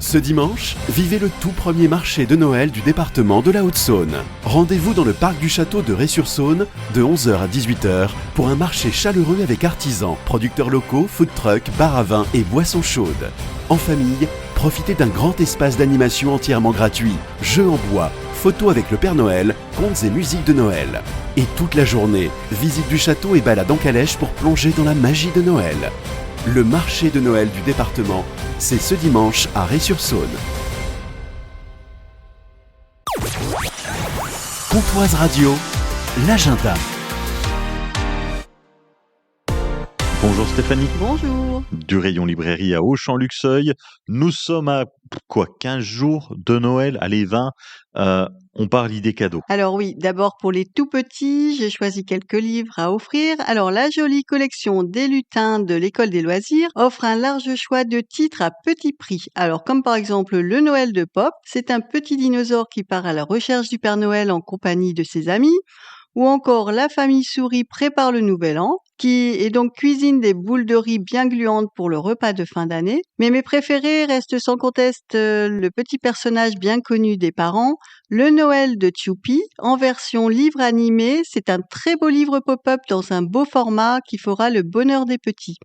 Ce dimanche, vivez le tout premier marché de Noël du département de la Haute-Saône. Rendez-vous dans le parc du château de Ré-sur-Saône de 11h à 18h pour un marché chaleureux avec artisans, producteurs locaux, food trucks, bars à vin et boissons chaudes. En famille, profitez d'un grand espace d'animation entièrement gratuit, jeux en bois, photos avec le Père Noël, contes et musique de Noël. Et toute la journée, visite du château et balade en calèche pour plonger dans la magie de Noël. Le marché de Noël du département, c'est ce dimanche à Ré-sur-Saône. Pontoise Radio, l'agenda. Bonjour Stéphanie. Bonjour. Du rayon librairie à Auchan-Luxeuil. Nous sommes à 15 jours de Noël, allez 20. On parle idées cadeaux. Alors oui, d'abord pour les tout petits, j'ai choisi quelques livres à offrir. Alors la jolie collection des lutins de l'école des loisirs offre un large choix de titres à petit prix. Alors comme par exemple Le Noël de Pop, c'est un petit dinosaure qui part à la recherche du Père Noël en compagnie de ses amis. Ou encore La famille souris prépare le nouvel an, qui cuisine des boules de riz bien gluantes pour le repas de fin d'année. Mais mes préférés restent sans conteste le petit personnage bien connu des parents, Le Noël de Tchoupi, en version livre animé. C'est un très beau livre pop-up dans un beau format qui fera le bonheur des petits.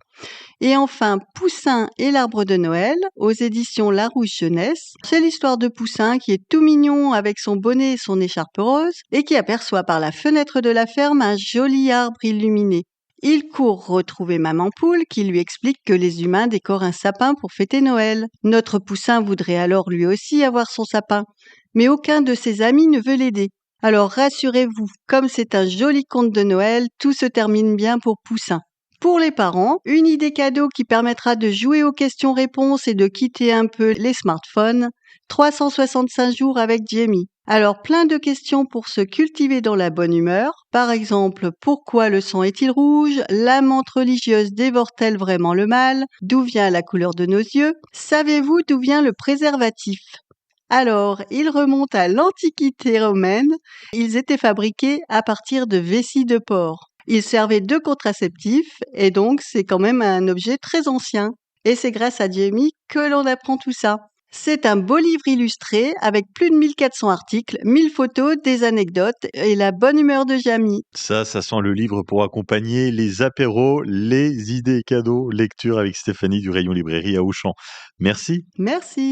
Et enfin, Poussin et l'arbre de Noël, aux éditions Larousse Jeunesse. C'est l'histoire de Poussin qui est tout mignon avec son bonnet et son écharpe rose et qui aperçoit par la fenêtre de la ferme un joli arbre illuminé. Il court retrouver Maman Poule qui lui explique que les humains décorent un sapin pour fêter Noël. Notre Poussin voudrait alors lui aussi avoir son sapin, mais aucun de ses amis ne veut l'aider. Alors rassurez-vous, comme c'est un joli conte de Noël, tout se termine bien pour Poussin. Pour les parents, une idée cadeau qui permettra de jouer aux questions-réponses et de quitter un peu les smartphones. 365 jours avec Jamie. Alors plein de questions pour se cultiver dans la bonne humeur. Par exemple, pourquoi le sang est-il rouge? La menthe religieuse dévore-t-elle vraiment le mal? D'où vient la couleur de nos yeux? Savez-vous d'où vient le préservatif? Alors, ils remontent à l'Antiquité romaine. Ils étaient fabriqués à partir de vessie de porc. Ils servaient de contraceptif et donc c'est quand même un objet très ancien. Et c'est grâce à Jamie que l'on apprend tout ça. C'est un beau livre illustré avec plus de 1400 articles, 1000 photos, des anecdotes et la bonne humeur de Jamie. Ça sent le livre pour accompagner les apéros, les idées cadeaux, lecture avec Stéphanie du rayon librairie à Auchan. Merci. Merci.